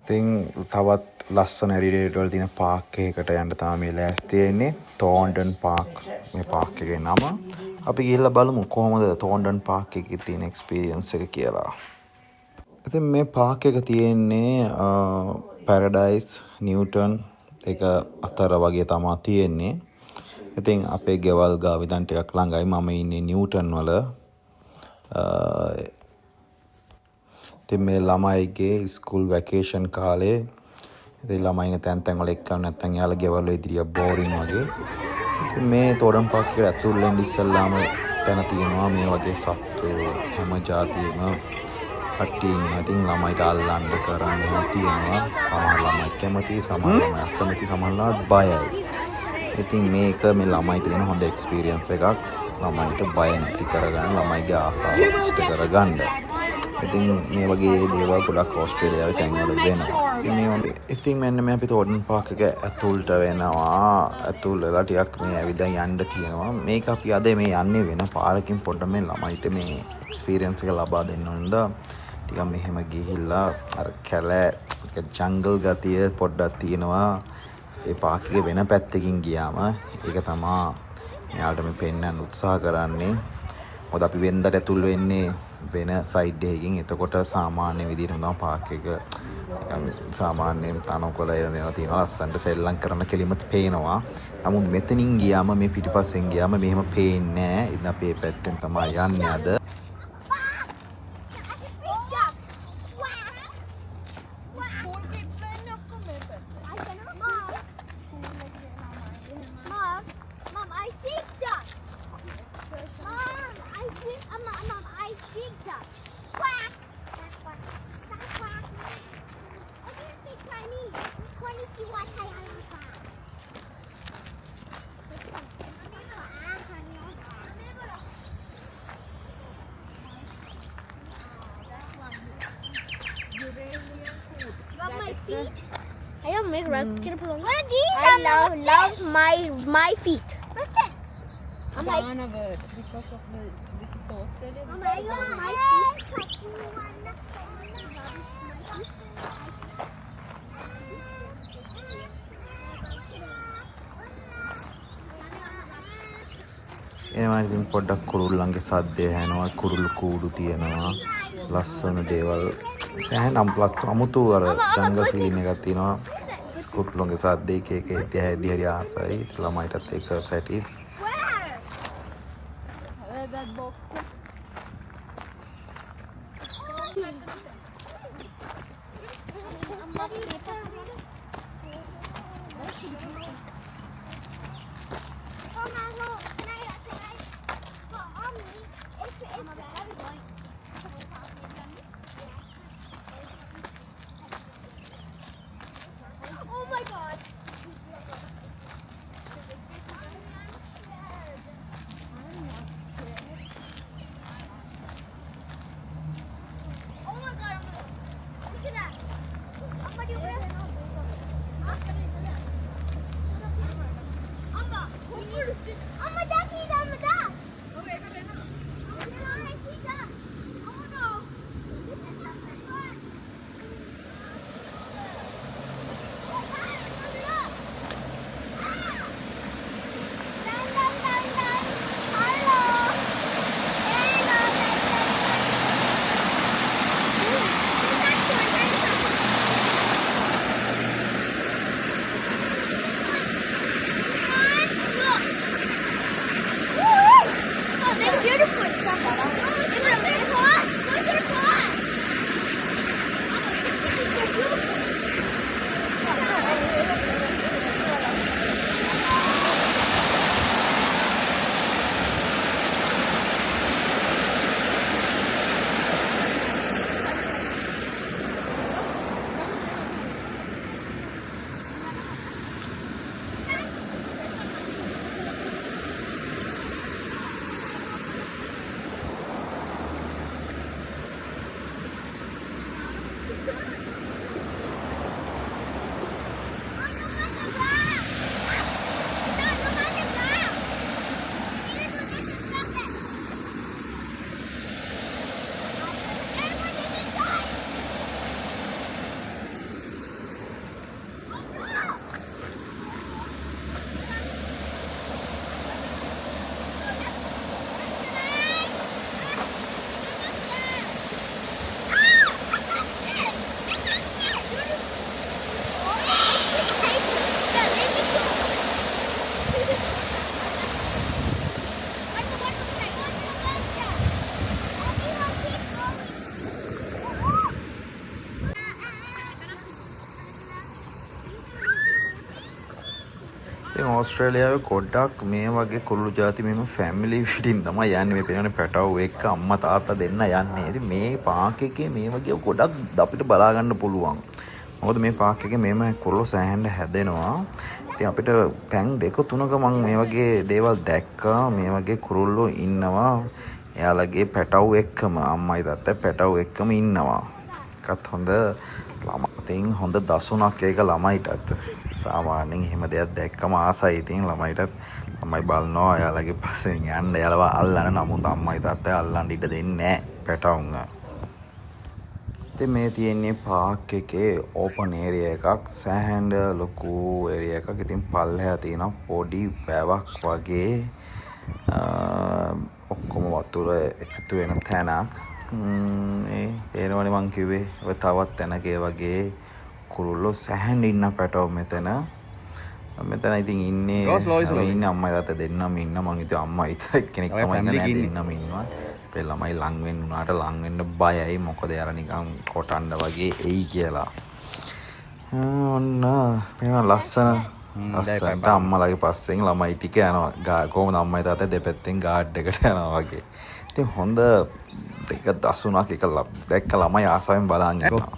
ඉතින් තවත් ලස්සන ඇඩිලේඩ් වල තියෙන පාක් එකකට යන්න තමයි මේ ලෑස්ති වෙන්නේ. තෝන්ඩන් පාක් මේ පාක් එකේ නම. අපි ගිහිල්ලා බලමු කොහොමද තෝන්ඩන් පාක් එකේ තියෙන එක්ස්පීරියන්ස් එක කියලා. ඉතින් මේ පාක් එක තියෙන්නේ පැරඩයිස් නිව්ටන් එක අතර වගේ තමයි තියෙන්නේ. ඉතින් අපේ ගෙවල් ගාව ඉඳන් ටිකක් ළඟයි. මම ඉන්නේ නිව්ටන් වල. ඉතින් මේ ළමයිගේ ස්කූල් වැකේෂන් කාලේ ඉතින් ළමයින් තැන් වල එක්කම නැත්තම් යාළුවා ගෙවල් වල ඉදිරිය බෝරින් වගේ. ඉතින් මේ තෝරන් පාක් එකට ඇතුල් වෙන්න ඉස්සෙල්ලාම තැන තියෙනවා මේ වගේ සත්තු හැම જાතියෙම කට්ටිය ඉන්නවා. ඉතින් ළමයිට අල්ලන්න කරන්න තියෙනවා. සමහර ළමයි කැමති, සමහර ළමයි අකමැති, සමහර ළමයි බයයි. ඉතින් මේක මේ ළමයිට දෙන හොඳ එක්ස්පීරියන්ස් එකක්. ළමයිට බය නැති කරගන්න, ළමයිගේ ආසාව ඉෂ්ට කරගන්න. ඉතින් මේ වගේ දේවල් ගොඩක් ඕස්ට්‍රේලියාවේ තැන්වල වෙනවා. ඉතින් මෙන්න මේ අපි තෝඩන් පාක් එක ඇතුළට වෙනවා. ඇතුළ වෙලා ටිකක් මේ ඇවිදලා යන්න තියෙනවා. මේක අපි අද මේ යන්නේ වෙන පාරකින් පොඩ්ඩක් මේ ළමයිට මේ එක්ස්පීරියන්ස් එක ලබා දෙන්න ඕනද ටිකක් මෙහෙම ගිහිල්ලා අර කැලෑ ජංගල් ගතිය පොඩ්ඩක් තියෙනවා. ඒ පාක් එකේ වෙන පැත්තකින් ගියාම ඒක තමයි මෙයාලට මේ පෙන්වන්න උත්සාහ කරන්නේ. මොකද අපි වෙන්දට ඇතුල් වෙන්නේ වෙන සයිඩ් එකකින්. එතකොට සාමාන්‍ය විදිහට තමයි පාක් එක සාමාන්‍යයෙන් තනකොළ ඒවා තියෙනවා. ලස්සනට සෙල්ලම් කරන කෙලිමත් පේනවා. නමුත් මෙතනින් ගියාම මේ පිටිපස්සෙන් ගියාම මෙහෙම පේන්නේ නැහැ. ඉතින් අපි මේ පැත්තෙන් තමයි යන්නේ අද. I don't make rug. What are these? I love my feet. What's this? Banana bird because of the this is Australian. Oh my god, my එනවා. ඉතින් පොඩ්ඩක් කුරුල්ලන්ගේ සද්දය ඇහෙනවා. කුරුල්ල කූඩු තියෙනවා. ලස්සන දේවල් සෑහෙන අමුතු අර ජංගල් ෆීලින් එකක් තියෙනවා. කුරුල්ලන්ගේ සද්ද එක ඇදී හරි ආසයි. ළමයිටත් ඒක සැටිස්. That box. Oh my god. Amma, ඕස්ට්‍රේලියාවේ ගොඩක් මේ වගේ කුරුළු ಜಾති මෙම ෆැමිලි පිටින් තමයි යන්නේ. මේ පේනවනේ පැටවු එක්ක අම්මා තාත්තා දෙන්න යන්නේ. ඉතින් මේ පාක් එකේ මේ වගේ ගොඩක් අපිට බලා ගන්න පුළුවන්. මොකද මේ පාක් එකේ මේම කුරුළු සෑහෙන්න හැදෙනවා. ඉතින් අපිට තැන් දෙක තුනක මම මේ වගේ දේවල් දැක්කා. මේ වගේ කුරුල්ලෝ ඉන්නවා. එයාලගේ පැටවු එක්කම අම්මයි තාත්තයි පැටවු එක්කම ඉන්නවා. ඒකත් හොඳ ළමයින් හොඳ දසුණක් ඒක ළමයිටත්. සාමාන්‍යයෙන් එහෙම දෙයක් දැක්කම ආසයි. ඉතින් ළමයි බලනවා එයාලගේ පස්සෙන් යන්න. එයාලව අල්ලන්න නමුත් අම්මයි තාත්තයි අල්ලන්න ඉඩ දෙන්නේ නැහැ පැටවුන්. ඉතින් මේ තියෙන්නේ පාක් එකේ ඕපන් ඒරියා එකක්. සෑහෙන ලොකු ඒරියා එකක්. ඉතින් පල්ලෙහා තියෙන පොඩි වැවක් වගේ ඔක්කොම වතුර එකතු වෙන තැනක්. මේ පේනවනේ මං කිව්වේ ඔය තවත් තැනක වගේ කුරුල්ලෝ සෑහෙන ඉන්න පැටව මෙතන. මෙතන ඉතින් ඉන්නේ අම්මයි තාත්තා දෙන්නම ඉන්න. මං හිතුවා අම්මා විතර කෙනෙක් තමයි ඉන්නේ. දෙන්නම ඉන්නවා. අපේ ළමයි ලං වෙන්න උනාට ලං වෙන්න බයයි. මොකද යාර නිකන් කොටන්න වගේ එයි කියලා. ඔන්න පේනවා ලස්සනට අම්මලාගේ පස්සෙන් ළමයි ටික යනවා. කොහොමද අම්මයි තාත්තයි දෙපැත්තෙන් ගාඩ් එකට යනවා වගේ. ඉතින් හොඳ දෙක දසුණක් එක දැක්ක ළමයි ආසාවෙන් බලන් ඉන්නවා.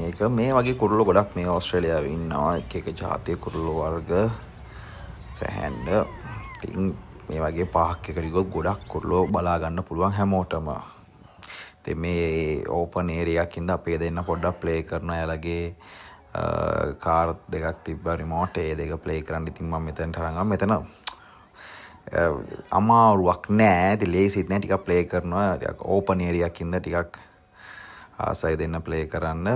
ඒක මේ වගේ කුරුල්ලෝ ගොඩක් මේ ඕස්ට්‍රේලියාවේ ඉන්නවා. එක ජාතිය කුරුල්ලෝ වර්ග සෑහෙන්න. ඉතින් මේ වගේ පාක් එකකට ගියොත් ගොඩක් කුරුල්ලෝ බලා ගන්න පුළුවන් හැමෝටම. ඉතින් මේ ඕපන් ඒරියා එකකින්ද අපේ දෙන්න පොඩ්ඩක් ප්ලේ කරනවා. එයාලගේ කාර් දෙකක් තිබ්බා රිමෝට්. ඒ දෙක ප්ලේ කරන්න ඉතින් මම මෙතනට අරන් මෙතන අමාරුවක් නෑ. ඉතින් ලේසිත් නෑ. ටිකක් ප්ලේ කරනවා. ටිකක් ඕපන් ඒරියා එකකින්ද ටිකක් ආසයි දෙන්න ප්ලේ කරන්න.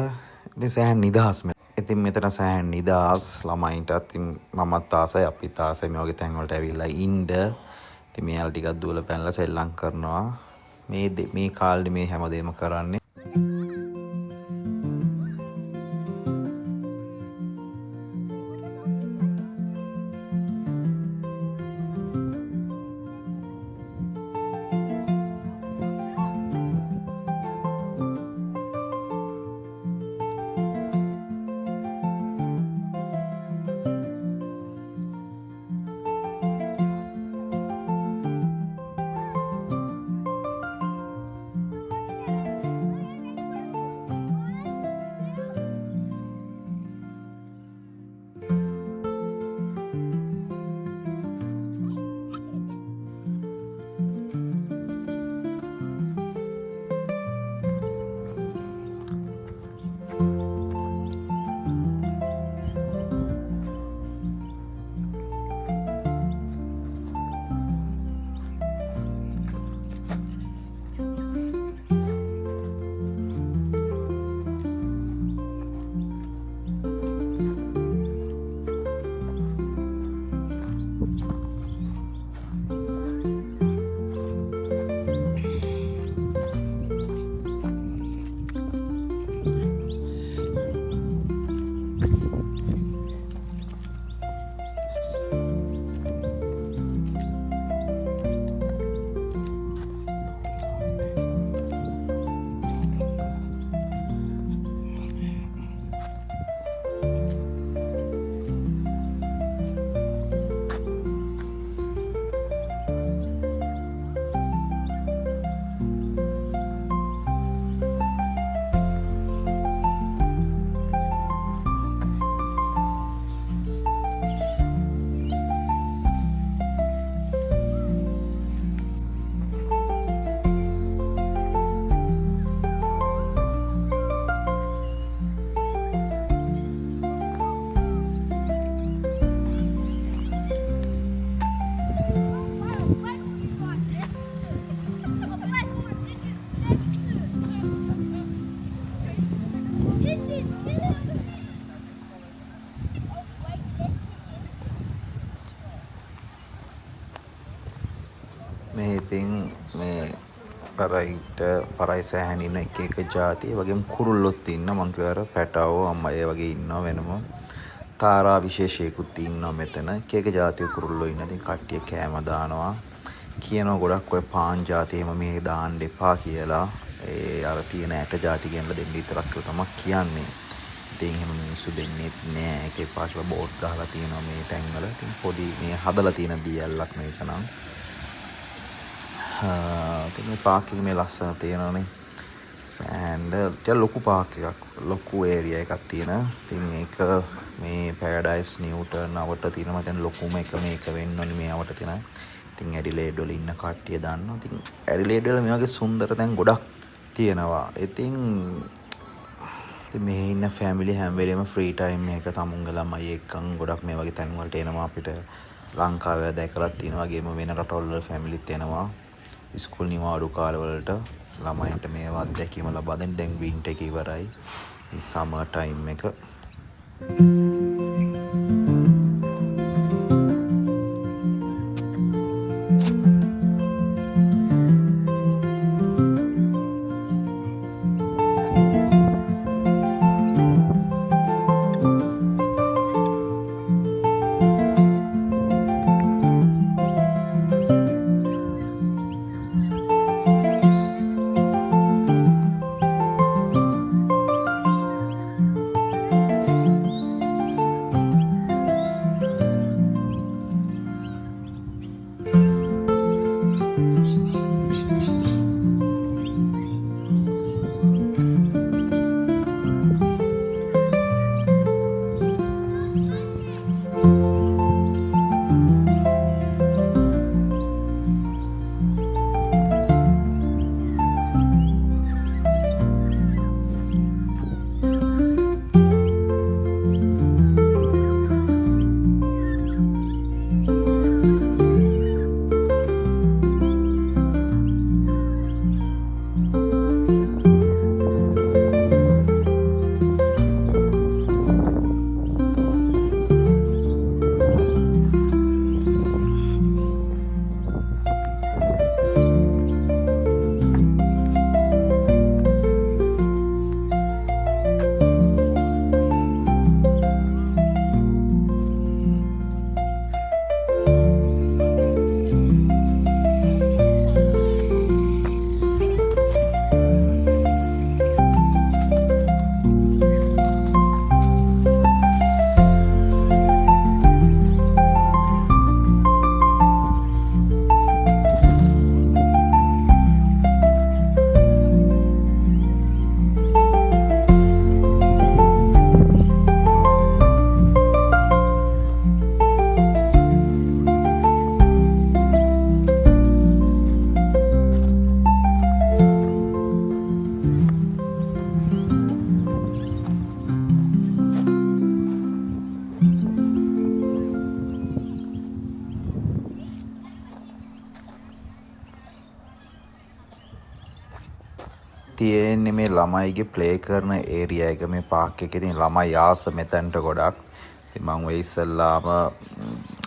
ඉතින් සෑහෙන නිදහස්. ඉතින් මෙතන සෑහෙන නිදහස් ළමයින්ටත්. ඉතින් මමත් ආසයි අපිත් ආසයි මේ වගේ තැන් වලට ඇවිල්ලා ඉන්න. ඉතින් මෙයාලා ටිකක් දුවලා පැනලා සෙල්ලම් කරනවා. මේ කාලේ මේ හැමදේම කරන්නේ. ඉතින් මේ පරයි සෑහෙන ඉන්න එක ජාතිය වගේම කුරුල්ලොත් ඉන්න මං කියවර පැටවෝ අම්මා ඒ වගේ ඉන්නවා වෙනම තාරා විශේෂයකුත් ඉන්නවා මෙතන එක ජාතිය කුරුල්ලෝ ඉන්න. ඉතින් කට්ටිය කෑම දානවා කියනවා ගොඩක් ඔය පාන් ජාති එහෙම මේ දාන්න එපා කියලා. ඒ අර තියෙන ඇට ජාති ගෙනලා දෙන්න විතරක් තමයි කියන්නේ. ඉතින් එහෙම මිනිස්සු දෙන්නේ නෑ. ඒකේ පාටල බෝඩ් ගහලා තියෙනවා මේ තැන්වල. ඉතින් පොඩි මේ හදලා තියෙන දියැලක් මේක නම්. ඉතින් මේ පාක් එක මේ ලස්සන තියෙනවානේ. සෑන්ඩ් ටික ලොකු පාක් එකක්. ලොකු ඒරියා එකක් තියෙනවා. ඉතින් මේක මේ පැරඩයිස් නිව්ටන් අවට තියෙනවා. දැන් ලොකුම එක මේක වෙන්න ඕනේ මේ අවට තියෙනවා. ඉතින් ඇඩිලේඩ් වල ඉන්න කට්ටිය දන්නවා. ඉතින් ඇඩිලේඩ් වල මේ වගේ සුන්දර තැන් ගොඩක් තියෙනවා. ඉතින් මේ ඉන්න ෆැමිලි හැම වෙලේම ෆ්‍රී ටයිම් එක තමුන්ගේ ළමයි එක්කන් ගොඩක් මේ වගේ තැන් වලට එනවා. අපිට ලංකාවේ දැකලා තියෙන වගේම වෙන රටවල් වල ෆැමිලිත් එනවා. ඉස්කෝල නිවාඩු කාලවලට ළමයින්ට මේවා අත්දැකීම ලබා දෙන්න. දැන් වින්ටර් එක ඉවරයි. සමර් ටයිම් එක. තියෙන්නේ මේ ළමයිගේ ප්ලේ කරන ඒරියා එක මේ පාක් එකේ. ඉතින් ළමයි ආස මෙතනට ගොඩක්. ඉතින් මම වෙයි ඉස්සල්ලාම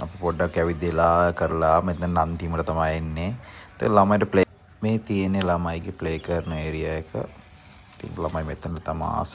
අපි පොඩ්ඩක් ඇවිදලා කරලා මෙතන අන්තිමට තමයි එන්නේ. ඉතින් ළමයිට ප්ලේ මේ තියෙන්නේ ළමයිගේ ප්ලේ කරන ඒරියා එක. ඉතින් ළමයි මෙතන තමයි ආස.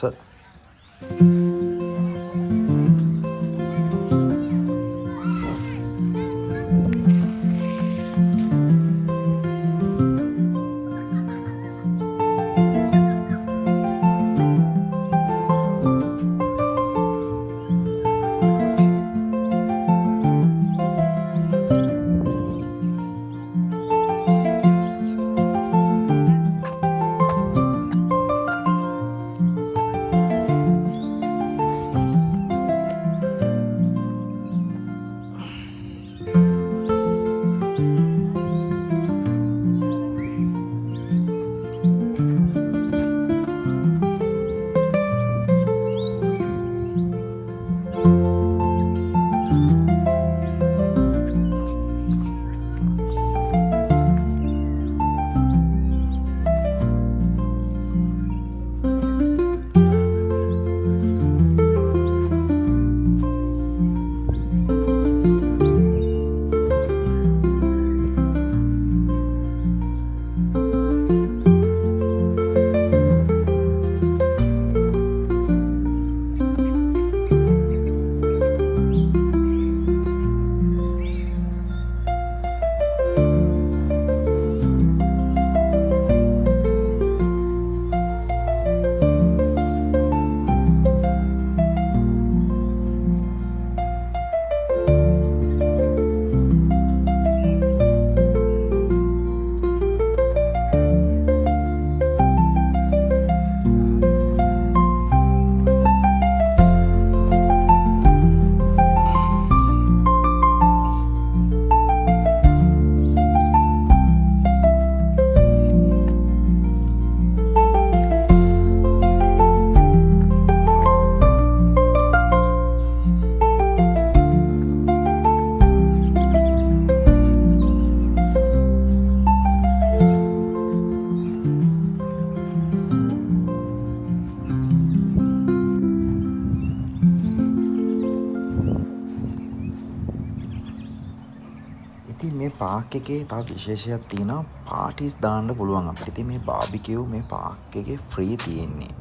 පාක් එකේ තව විශේෂයක් තියෙනවා පාටිස් දාන්න පුළුවන් අපිට. ඉතින් මේ බාබිකියු මේ පාක් එකේ ෆ්‍රී තියෙන්නේ.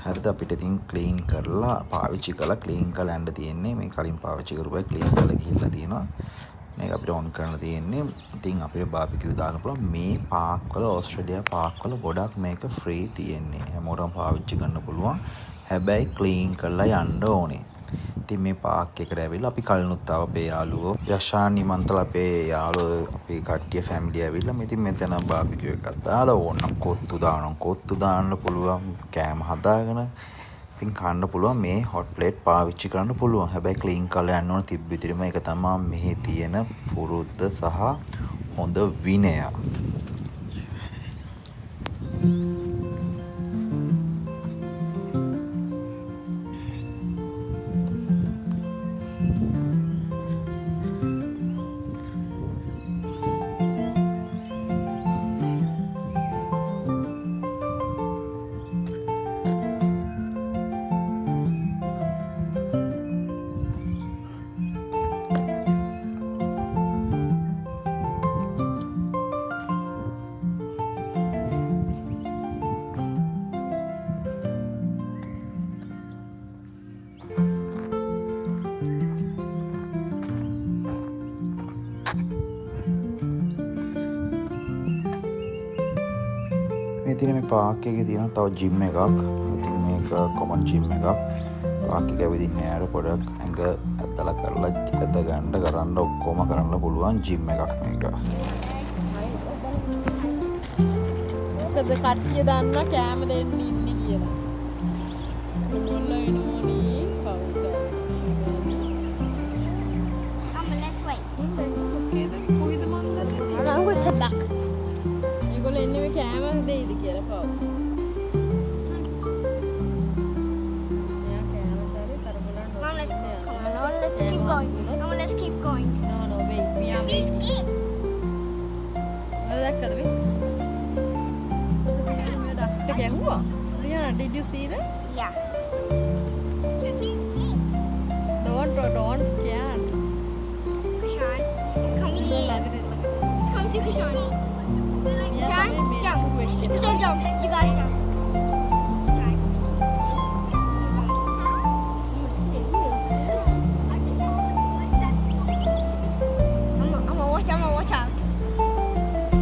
හරිද අපිට ඉතින් ක්ලීන් කරලා පාවිච්චි කරලා ක්ලීන් කරලා යන්න තියෙන්නේ. මේ කලින් පාවිච්චි කරපුවා ක්ලීන් කරලා ගිහිල්ලා තියෙනවා. මේක අපිට ඔන් කරන්න තියෙන්නේ. ඉතින් අපිට බාබිකියු දාන්න පුළුවන් මේ පාක් වල ඕස්ට්‍රේලියා පාක් වල ගොඩක් මේක ෆ්‍රී තියෙන්නේ. හැමෝටම පාවිච්චි කරන්න පුළුවන්. හැබැයි ක්ලීන් කරලා යන්න ඕනේ. ඉතින් මේ පාක් එකට ඇවිල්ලා අපි කලිනුත් ආව අපේ යාළුවෝ යෂාන් නිමන්තලා අපේ යාළුවෝ අපේ කට්ටිය ෆැමිලි ඇවිල්ලා ඉතින් මෙතන බාබිකියු එකක් දාලා ඕනම් කොත්තු දාන්න පුළුවන් කෑම හදාගෙන ඉතින් කන්න පුළුවන් මේ හොට් ප්ලේට් පාවිච්චි කරන්න පුළුවන්. හැබැයි ක්ලීන් කරලා යන්න ඕන තිබ්බ විතරම ඒක තමයි මෙහි තියෙන පුරුද්ද සහ හොඳ විනය. මේ තියෙන මේ පාක් එකේ තියෙන තව ජිම් එකක්. ඉතින් මේක කොමන් ජිම් එකක්. පාක් එක ඇවිදින්න යාර පොඩක් ඇඟ ඇදලා කරලා ඇද ගන්න කරන්න ඔක්කොම කරන්න පුළුවන් ජිම් එකක් මේක. මොකද කට්ටිය දන්න කෑම දෙන්න ඉන්නේ කියලා. ඔයගොල්ලෝ එනෝනේ කවුද? Let's wait. කොයිද මන් දන්නේ? I'm going to turn back. ඒගොල්ලෝ එන්නේ මේ කෑම දෙයිද කියලා කවුද? Mom, let's go. Come on, Mom, let's keep going. Mom, let's keep going. No, wait. We are waiting. දැක්කද මේ? ඩක්ට ගැහුවා. Rihanna, did you see that? Yeah. Don't scare. Kushan, come here. Come to Kushan. Yeah, Kushan, jump. Kushan, jump. You got it, jump. I'm gonna watch out.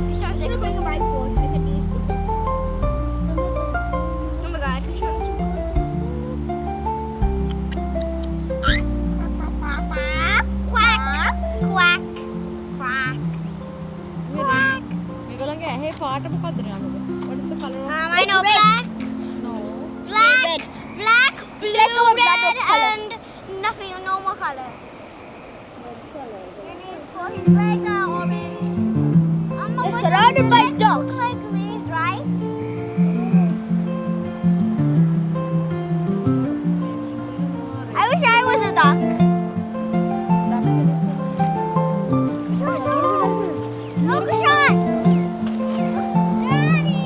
Kushan, they could bring a bike forward. I could do it. Oh my God, Kushan. Quack, quack, quack, quack. මේගොල්ලන්ගේ ඇහි පාට මොකද්ද නේද? What is the color of I know black, No. black, black, blue, red, and nothing, no more colors. And his legs are orange. It's surrounded by dogs. Like leaves, right? I wish I was a duck. No, Kushan! Daddy!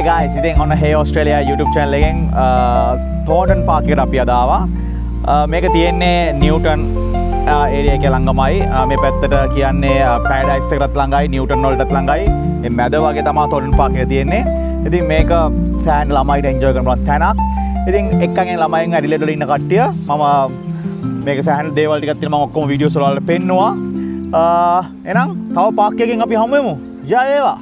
guys, ඉතින් ඔන්න Hey Australia YouTube channel එකෙන් Thornton Park එකට අපි අද ආවා. මේක තියෙන්නේ Newton area එකේ ළඟමයි. මේ පැත්තට කියන්නේ Paradise එකටත් ළඟයි, නිව්ටන් වලටත් ළඟයි. මේ මැද වගේ තමයි Thornton Park එක තියෙන්නේ. ඉතින් මේක සෑහෙන ළමයිට එන්ජොයි කරන්න පුළුවන් තැනක්. ඉතින් එක්කගෙන් ළමයින් ඇඩිලේඩ් වල ඉන්න කට්ටිය මම මේක සෑහෙන දේවල් ටිකක් තියෙනවා මම ඔක්කොම වීඩියෝස් වල පෙන්නුවා. එහෙනම් තව පාක් එකකින් අපි හමු වෙමු. ජය වේවා.